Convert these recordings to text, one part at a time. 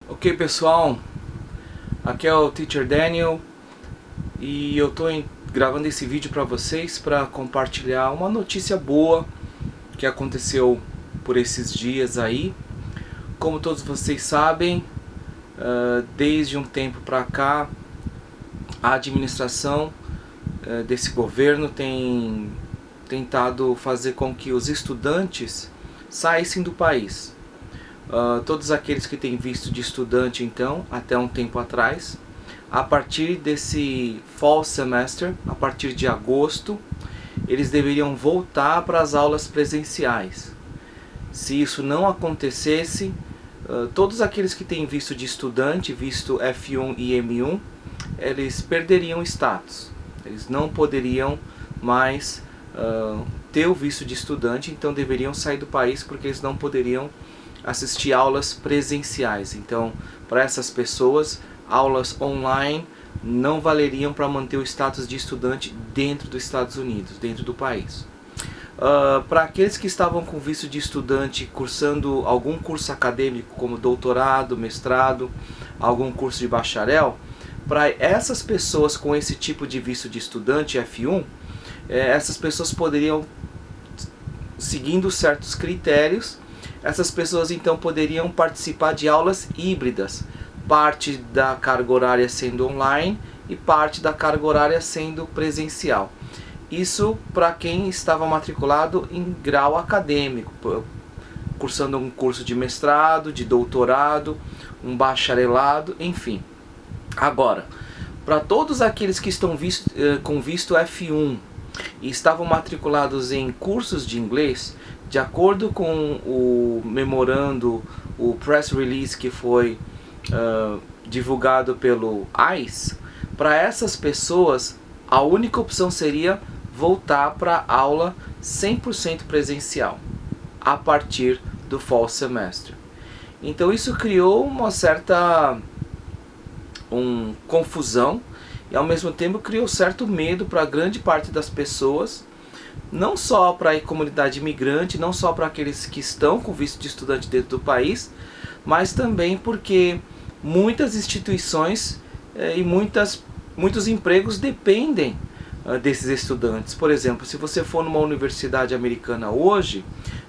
Ok, pessoal, aqui é o Teacher Daniel e eu estou gravando esse vídeo para vocês para compartilhar uma notícia boa que aconteceu por esses dias aí. Como todos vocês sabem, desde um tempo para cá, a administração desse governo tem tentado fazer com que os estudantes saíssem do país. Todos aqueles que têm visto de estudante, então, até um tempo atrás, a partir desse fall semester, a partir de agosto, eles deveriam voltar para as aulas presenciais. Se isso não acontecesse, todos aqueles que têm visto de estudante, visto F1 e M1, eles perderiam status. Eles não poderiam mais ter o visto de estudante, então deveriam sair do país porque eles não poderiam assistir aulas presenciais. Então, para essas pessoas, aulas online não valeriam para manter o status de estudante dentro dos Estados Unidos, dentro do país. Para aqueles que estavam com visto de estudante cursando algum curso acadêmico, como doutorado, mestrado, algum curso de bacharel, para essas pessoas com esse tipo de visto de estudante F1, essas pessoas poderiam, seguindo certos critérios, essas pessoas então poderiam participar de aulas híbridas, parte da carga horária sendo online e parte da carga horária sendo presencial. Isso para quem estava matriculado em grau acadêmico, cursando um curso de mestrado, de doutorado, um bacharelado, enfim. Agora, para todos aqueles que estão com visto F1 e estavam matriculados em cursos de inglês, de acordo com o memorando, o press release que foi divulgado pelo ICE, para essas pessoas a única opção seria voltar para a aula 100% presencial a partir do fall semestre. Então isso criou uma certa confusão e ao mesmo tempo criou certo medo para grande parte das pessoas, não só para a comunidade imigrante, não só para aqueles que estão com visto de estudante dentro do país, mas também porque muitas instituições e muitos empregos dependem desses estudantes. Por exemplo, se você for numa universidade americana hoje,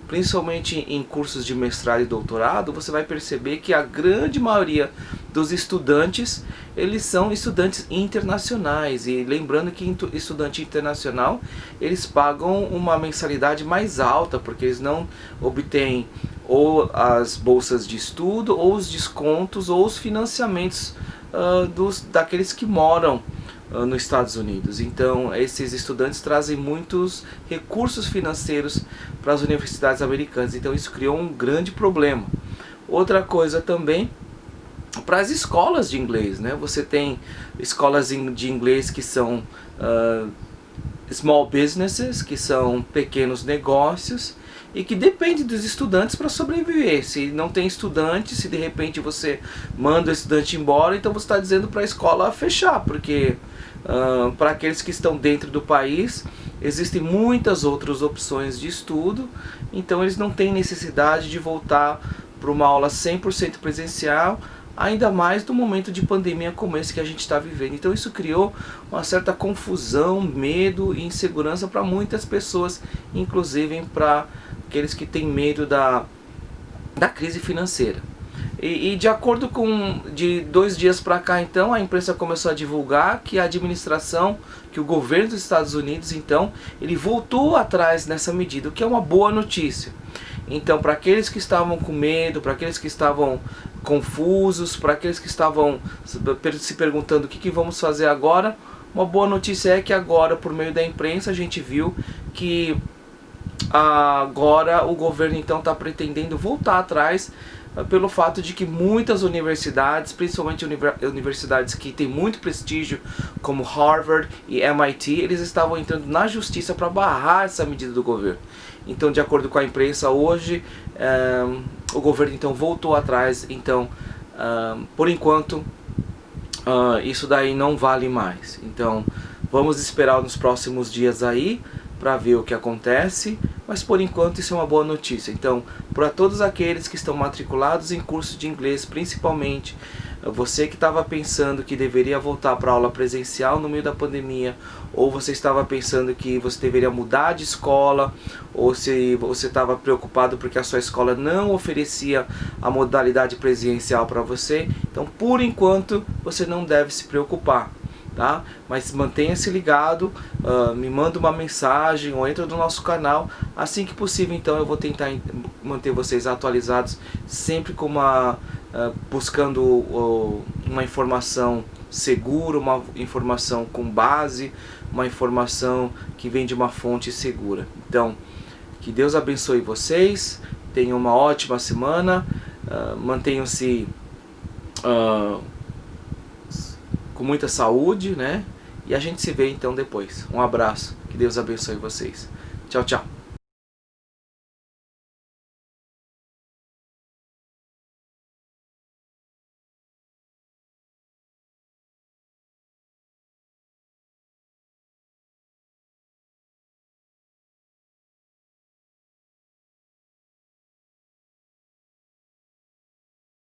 principalmente em cursos de mestrado e doutorado, você vai perceber que a grande maioria dos estudantes, eles são estudantes internacionais. E lembrando que estudante internacional, eles pagam uma mensalidade mais alta, porque eles não obtêm ou as bolsas de estudo, ou os descontos, ou os financiamentos daqueles que moram nos Estados Unidos. Então esses estudantes trazem muitos recursos financeiros para as universidades americanas, então isso criou um grande problema. Outra coisa também, para as escolas de inglês, né? Você tem escolas de inglês que são small businesses, que são pequenos negócios e que dependem dos estudantes para sobreviver. Se não tem estudante, se de repente você manda o estudante embora, então você está dizendo para a escola fechar, porque para aqueles que estão dentro do país existem muitas outras opções de estudo, então eles não têm necessidade de voltar para uma aula 100% presencial, ainda mais no momento de pandemia como esse que a gente está vivendo. Então isso criou uma certa confusão, medo e insegurança para muitas pessoas, inclusive para aqueles que têm medo da crise financeira. E de acordo com, de 2 dias para cá, então, a imprensa começou a divulgar que a administração, que o governo dos Estados Unidos, então, ele voltou atrás nessa medida, o que é uma boa notícia. Então, para aqueles que estavam com medo, para aqueles que estavam confusos, para aqueles que estavam se perguntando o que vamos fazer agora, uma boa notícia é que agora, por meio da imprensa, a gente viu que agora o governo então está pretendendo voltar atrás, pelo fato de que muitas universidades, principalmente universidades que têm muito prestígio, como Harvard e MIT, eles estavam entrando na justiça para barrar essa medida do governo. Então, de acordo com a imprensa hoje, o governo então voltou atrás. Então, por enquanto, isso daí não vale mais. Então, vamos esperar nos próximos dias aí para ver o que acontece. mas por enquanto isso é uma boa notícia. Então, para todos aqueles que estão matriculados em curso de inglês, principalmente você que estava pensando que deveria voltar para aula presencial no meio da pandemia, ou você estava pensando que você deveria mudar de escola, ou se você estava preocupado porque a sua escola não oferecia a modalidade presencial para você, então por enquanto você não deve se preocupar. Tá? Mas mantenha-se ligado, me manda uma mensagem ou entra no nosso canal, assim que possível. Então eu vou tentar manter vocês atualizados, sempre com buscando uma informação segura, uma informação com base, uma informação que vem de uma fonte segura. Então, que Deus abençoe vocês, tenham uma ótima semana, mantenham-se com muita saúde, né? E a gente se vê então depois. Um abraço, que Deus abençoe vocês. Tchau, tchau.